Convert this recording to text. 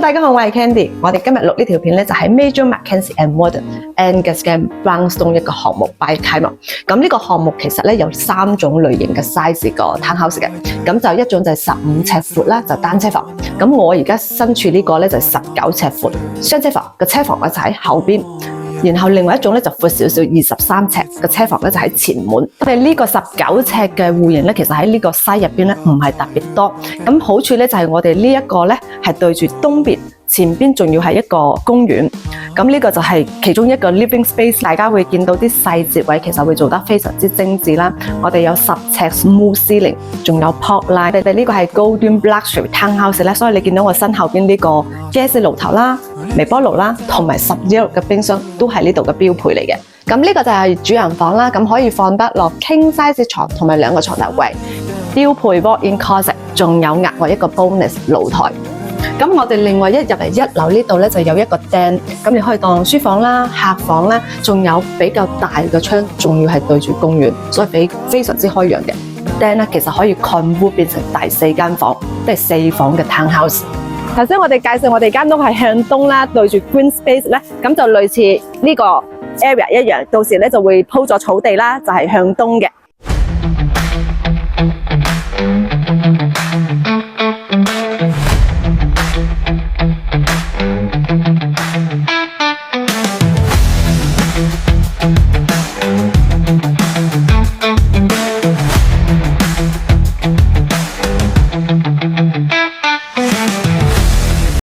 大家好，我係 Candy。我哋今日錄呢條片咧，就喺 Major Mackenzie and Modern Angus 嘅 Brownstone 一個項目擺開幕。咁呢個項目其實咧有3種類型嘅 size 個 townhouse 嘅。咁就一種就係15尺闊啦，就單車房。咁我而家身處呢個咧就係19尺闊雙車房，個車房咧就喺後邊。然後另外一種咧就闊少少23尺嘅車房咧就喺前門。我哋呢個19尺嘅戶型咧，其實喺呢個 size 入邊咧唔係特別多。咁好處咧就係我哋呢一個咧係對住東邊，前邊仲要係一個公園。咁呢個就係其中一個 living space， 大家會見到啲細節位其實會做得非常之精緻啦。我哋有10尺 smooth ceiling， 仲有 pop light。我哋呢個係 golden luxury townhouse 咧，所以你見到我身後邊呢個 gas 爐頭啦、微波爐啦，同埋10 L 嘅冰箱都係呢度嘅標配嚟嘅。咁呢個就係主人房啦，咁可以放得落 king size 床同埋2個床頭櫃，標配 walk-in closet， 仲有額外一個 bonus 露台。咁我哋另外一入嚟1樓呢度咧就有一個 den， 咁你可以當書房啦、客房啦，仲有比較大嘅窗，仲要係對住公園，所以非常之開揚嘅 den 咧，其實可以 convert 變成第4間房，即係4房嘅 townhouse。頭先我哋介紹我哋間屋係向東啦，對住 green space 咧，咁就類似呢個 area 一樣，到時咧就會鋪咗草地啦，就係向東嘅。